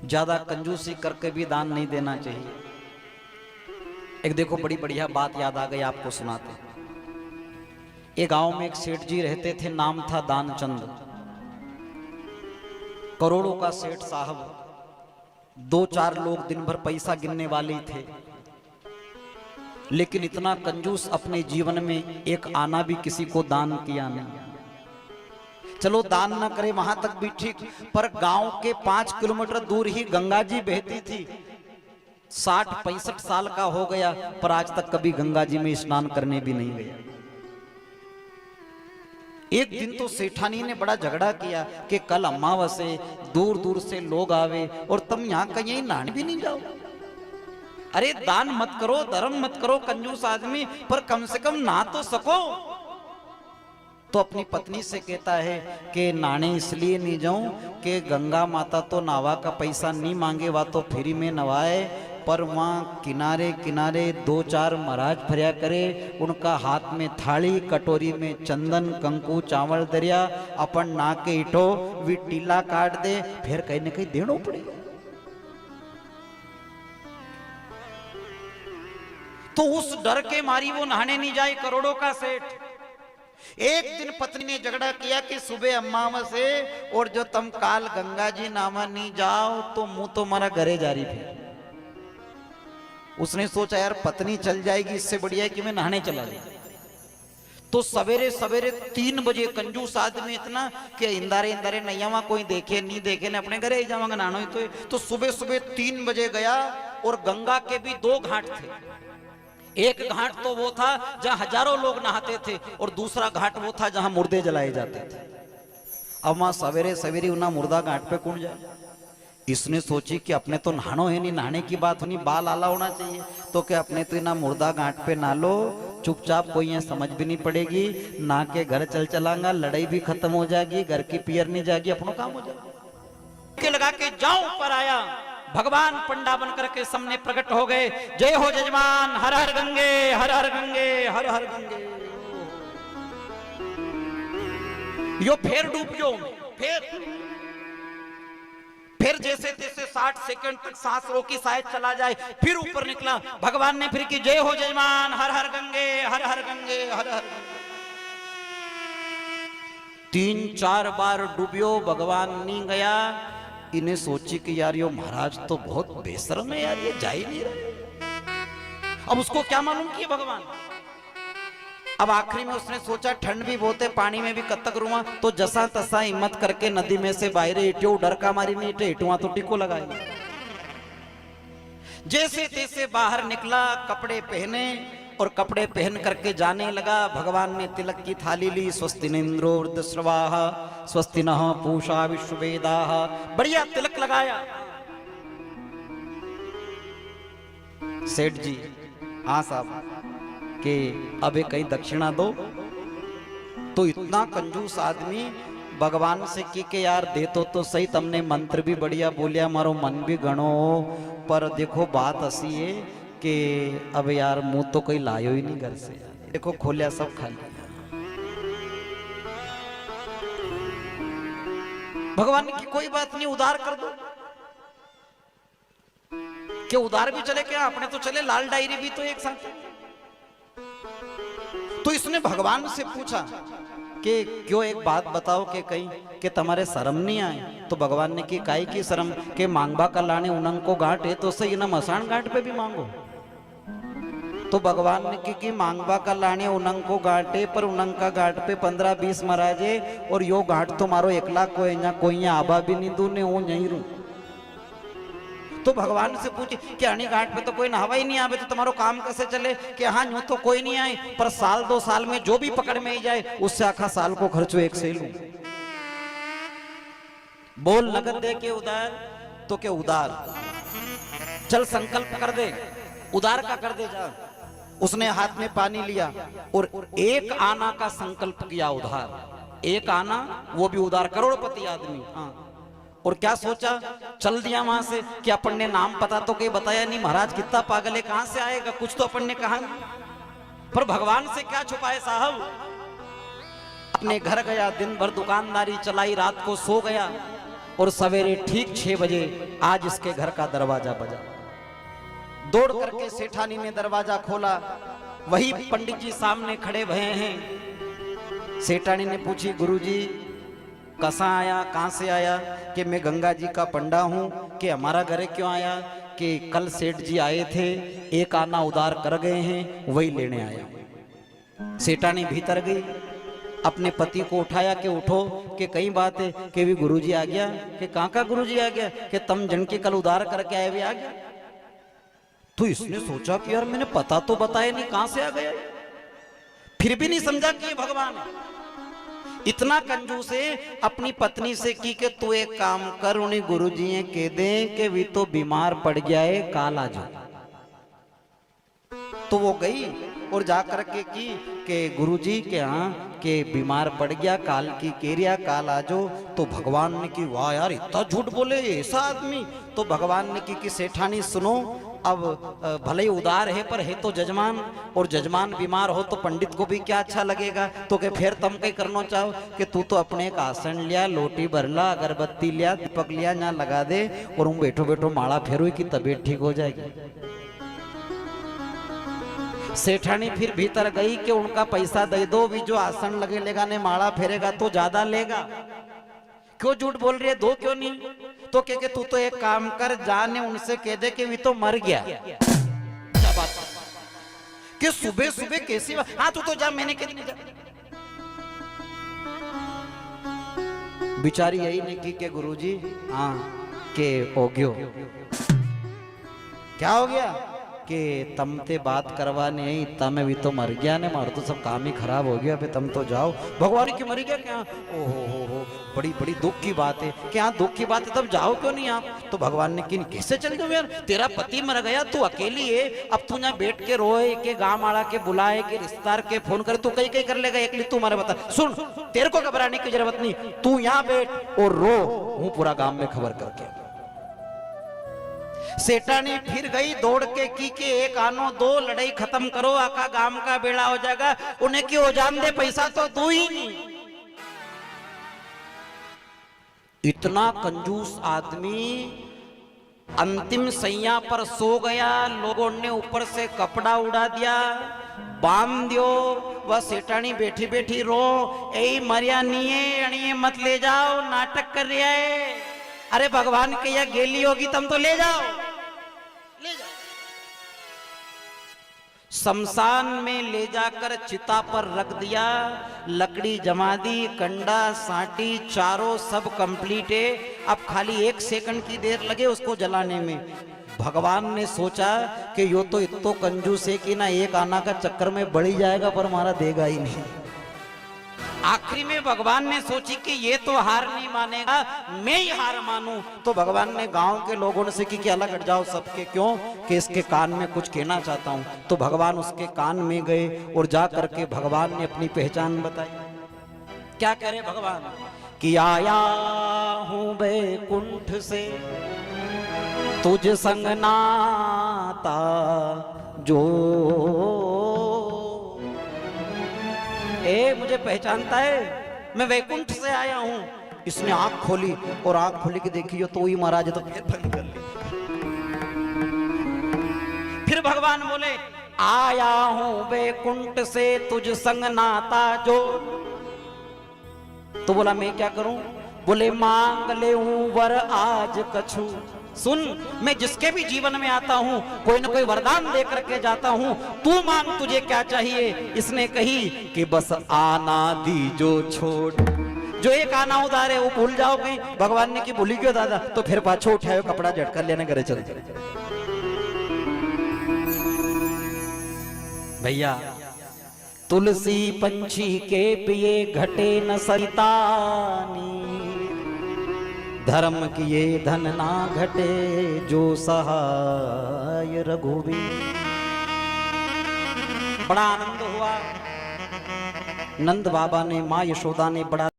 ज्यादा कंजूसी करके भी दान नहीं देना चाहिए। एक देखो बड़ी बढ़िया बात याद आ गई, आपको सुनाते। एक गांव में एक सेठ जी रहते थे, नाम था दानचंद। करोड़ों का सेठ साहब, दो चार लोग दिन भर पैसा गिनने वाले थे, लेकिन इतना कंजूस अपने जीवन में एक आना भी किसी को दान किया नहीं। चलो दान ना करे वहां तक भी ठीक, पर गांव के 5 किलोमीटर दूर ही गंगा जी बहती थी। 60-65 साल का हो गया, पर आज तक कभी गंगा जी में स्नान करने भी नहीं गया। एक दिन तो सेठानी ने बड़ा झगड़ा किया कि कल अमावस्या, दूर दूर से लोग आवे और तुम यहाँ कहीं नहाने भी नहीं जाओ। अरे दान मत करो, धर्म मत करो कंजूस आदमी, पर कम से कम नहा तो सको। तो अपनी पत्नी से कहता है कि नहाने इसलिए नहीं जाऊं कि गंगा माता तो नहावा का पैसा नहीं मांगे, वा तो फ्री में नवाए, पर वहाँ किनारे किनारे 2-4 महाराज फरिया करे, उनका हाथ में थाली, कटोरी में चंदन कंकु चावल दरिया, अपन ना के इठो वी टीला काट दे, फिर कहीं न कहीं देना पड़ेगा। तो उस डर के मारी वो नहाने नहीं जाए, करोड़ों का सेठ। एक दिन पत्नी ने झगड़ा किया कि सुबह अमावस्या और जो तुम काल गंगा जी नामा नहीं जाओ तो मुंह तो हमारा घरे जारी फिर। उसने सोचा यार पत्नी चल जाएगी, इससे बढ़िया है कि मैं नहाने चला जाऊं। तो सवेरे सवेरे 3 बजे, कंजूस आदमी इतना कि इंदारे इंदारे नैयावा कोई देखे नहीं देखे ने अपने घरे ही जाऊंगा नहानो ही। तो सुबह सुबह 3 बजे गया, और गंगा के भी 2 घाट थे। एक घाट तो वो था जहां हजारों लोग नहाते थे, और दूसरा घाट वो था जहां मुर्दे जलाए जाते थे। अब वहां सवेरे सवेरे उना मुर्दा घाट पे कौन जाए। इसने सोची कि अपने तो नहानो है नहीं, नहाने की बात नहीं, बाल आला होना चाहिए, तो क्या अपने तो ना मुर्दा घाट पे नहा लो, चुपचाप, कोई ये समझ भी नहीं पड़ेगी, ना के घर चल चलांगा, लड़ाई भी खत्म हो जाएगी, घर की पियर नहीं जाएगी, अपनों काम हो जाएगा। लगा के जाऊं पर आया, भगवान पंडा बनकर के सामने प्रकट हो गए। जय हो जजमान, हर हर गंगे, हर हर गंगे, हर हर गंगे। यो फिर डूब जो, फिर जैसे तैसे 60 सेकंड तक सांस रोकी, शायद चला जाए, फिर ऊपर निकला। भगवान ने फिर की जय हो जजमान, हर हर गंगे, हर हर गंगे, हर हर गंगे। 3-4 बार डूबियो, भगवान नहीं गया। इन्हें सोची कि यार यो महाराज तो बहुत बेशर्म है यार, ये जा ही नहीं रहे। अब उसको क्या मालूम कि भगवान। अब आखिरी में उसने सोचा ठंड भी बहुत है, पानी में भी कब तक रुआ, तो जसा तसा हिम्मत करके नदी में से बाहर इटो, डर का मारी नहीं इटे, इटुआ तो टिको लगाएगा। जैसे तैसे बाहर निकला, कपड़े पहने, और कपड़े पहन करके जाने लगा। भगवान ने तिलक की थाली ली, स्वस्ति इंद्रो वृद्धश्रवाः स्वस्ति नः पूषा विश्ववेदाः, बढ़िया तिलक लगाया। सेठ जी, हाँ साहब, कि अबे कहीं दक्षिणा दो। तो इतना कंजूस आदमी भगवान से की के यार दे तो सही, तुमने मंत्र भी बढ़िया बोलिया, मारो मन भी गणो, पर देखो बात ऐसी है कि अब यार मुंह तो कोई लायो ही नहीं घर से, देखो खोलिया सब खाली। भगवान की कोई बात नहीं, उधार कर दो। क्या उधार भी चले क्या, अपने तो चले, लाल डायरी भी तो एक साथ। तो इसने भगवान से पूछा कि क्यों, एक बात बताओ कि कहीं कि तुम्हारे शर्म नहीं आए। तो भगवान ने की काई की शर्म, के मांगबा का लाने उनंग को गांठ है तो सही ना, मसान घाट पे भी मांगो। तो भगवान ने की मांगबा का लाने उनंग को गांठे, पर उनंग का घाट पे 15-20 महाराजे, और यो घाट तो मारो 1 लाख को है, कोई आबा भी नहीं दू ने वो यहीं रू। तो भगवान से पूछे कि अणी घाट पे तो कोई नहावा ही नहीं आवे, तो तुम्हारो काम कैसे चले। कि हाँ यूं तो कोई नहीं आए, पर साल 2 साल में जो भी पकड़ में ही जाए, उससे आखा साल को खर्चो एक से लूं। बोल नगद दे के उधार, तो के उधार, चल संकल्प कर दे, उधार का कर दे जा। उसने हाथ में पानी लिया और 1 आना का संकल्प किया उधार। 1 आना, वो भी उधार, करोड़पति आदमी। हाँ, और क्या सोचा, चल दिया वहां से कि अपन ने नाम पता तो कहीं बताया नहीं, महाराज कितना पागल है, कहां से आएगा, कुछ तो अपन ने कहा नहीं। पर भगवान से क्या छुपाए साहब। अपने घर गया, दिन भर दुकानदारी चलाई, रात को सो गया, और सवेरे ठीक 6 बजे आज इसके घर का दरवाजा बजा। दौड़ करके सेठानी ने दरवाजा खोला, वही पंडित जी सामने खड़े भये हैं। सेठानी ने पूछी, गुरुजी कसा आया, कहां से आया? कि मैं गंगा जी का पंडा हूं। कि हमारा घर क्यों आया? कि कल सेठ जी आए थे, एक आना उधार कर गए हैं, वही लेने आया। सेठानी भीतर गई, अपने पति को उठाया कि उठो, कि कई बात है। कि भी गुरुजी आ गया। कि कहां का गुरुजी आ गया? कि तम जन के कल उधार करके आए, भी आ गया। तो इसने सोचा कि यार मैंने पता तो बताया नहीं, कहां से आ गया? फिर भी नहीं समझा कि ये भगवान है। इतना कंजूस है, अपनी पत्नी से की कि तू एक काम कर, उन्हें गुरुजी ने कह दे कि भी तो बीमार पड़ गया है, काल आ जाओ। तो वो गई और जाकर के की कि गुरुजी के यहाँ के बीमार पड़ गया, काल की केरिया, काल आ जाओ। तो भगवान ने की, वाह यार इतना झूठ बोले ऐसा आदमी। तो भगवान ने की सेठानी सुनो, अब भले ही उदार है पर है तो जजमान, और जजमान बीमार हो तो पंडित को भी क्या अच्छा लगेगा। तो के फिर तुम कहीं करना चाहो कि तू तो अपने एक आसन लिया, लोटी भरला, अगरबत्ती लिया, दीपक लिया, यहाँ लगा दे और हम बैठो बैठो माला फेरो की तबीयत ठीक हो जाएगी। सेठानी फिर भीतर गई कि उनका पैसा दे दो, भी जो आसन लगे लेगा ने माला फेरेगा तो ज्यादा लेगा। क्यों झूठ बोल रही है, दो क्यों नहीं? तो कह तू तो एक काम कर, जाने उनसे कह दे कि भी तो मर गया। क्या बात कि सुबह सुबह कैसी बात? हाँ तू तो जा, मैंने कह दी जा। बिचारी यही नहीं की कि गुरुजी हाँ के हो गयो। क्या हो गया? कि तम ते बात करवाने आई, तमें भी तो मर गया ने, मारो तो सब काम ही खराब हो गया, तम तो जाओ। भगवान की मरी गया क्या? ओहो बड़ी बड़ी दुख की बात है। क्या दुख की बात है, तब जाओ क्यों नहीं आप? तो भगवान ने कि कैसे चल जाओ यार, तेरा पति मर गया, तू अकेली है, अब तू यहाँ बैठ के रोए के गाँव आड़ा के बुलाए के रिश्तेदार के फोन करे, तू कहीं कहीं कर लेगा एकली? तू मारे बता, सुन तेरे को घबराने की जरूरत नहीं, तू यहाँ बैठ और रो, हूँ पूरा गाँव में खबर करके। सेठानी फिर गई दौड़ के की के एक आनो दो, लड़ाई खत्म करो, आका गांव का बेड़ा हो जाएगा। उन्हें क्यों जान दे, पैसा तो दू ही नहीं। इतना कंजूस आदमी अंतिम सैया पर सो गया, लोगों ने ऊपर से कपड़ा उड़ा दिया, बांध दियो। वह सेठानी बैठी बैठी रो, ए मरिया नहीं है, अणिये मत ले जाओ, नाटक कर रहा है। अरे भगवान के या गेली होगी तुम तो ले जाओ, ले जाओ। शमशान में ले जाकर चिता पर रख दिया, लकड़ी जमा दी, कंडा साटी चारों सब कंप्लीट है। अब खाली 1 सेकंड की देर लगे उसको जलाने में। भगवान ने सोचा कि यो तो इतो कंजूस है कि ना एक आना का चक्कर में बढ़ ही जाएगा पर हमारा देगा ही नहीं। आखिरी में भगवान ने सोची कि ये तो हार नहीं मानेगा, मैं ही हार मानूं। तो भगवान ने गांव के लोगों से की कि अलग हट जाओ सबके, क्यों कि इसके कान में कुछ कहना चाहता हूं। तो भगवान उसके कान में गए और जा करके भगवान ने अपनी पहचान बताई। क्या कह रहे भगवान? कि आया हूं वैकुंठ से, तुझ संग नाता जो, ए मुझे पहचानता है, मैं वैकुंठ से आया हूं। इसने आंख खोली और आंख खोली कि देखिए तो ही महाराज है, तो फिर बंद कर ली। फिर भगवान बोले, आया हूं वैकुंठ से तुझ संग नाता जो। तो बोला मैं क्या करूं? बोले मांग ले हूं वर आज कछु। सुन, मैं जिसके भी जीवन में आता हूं कोई ना कोई वरदान दे करके जाता हूं, तू मांग तुझे क्या चाहिए। इसने कही कि बस आना दी जो छोड़, जो एक आना उधार है वो भूल जाओगे। भगवान ने की भूली क्यों दादा? तो फिर पाछो उठायो कपड़ा झटका लेने घरे चल भैया। तुलसी पंछी के पिए घटे न सरितानी, धर्म किए धन ना घटे जो सहाय रघुवीर। बड़ा आनंद हुआ। नंद बाबा ने, माँ यशोदा ने बड़ा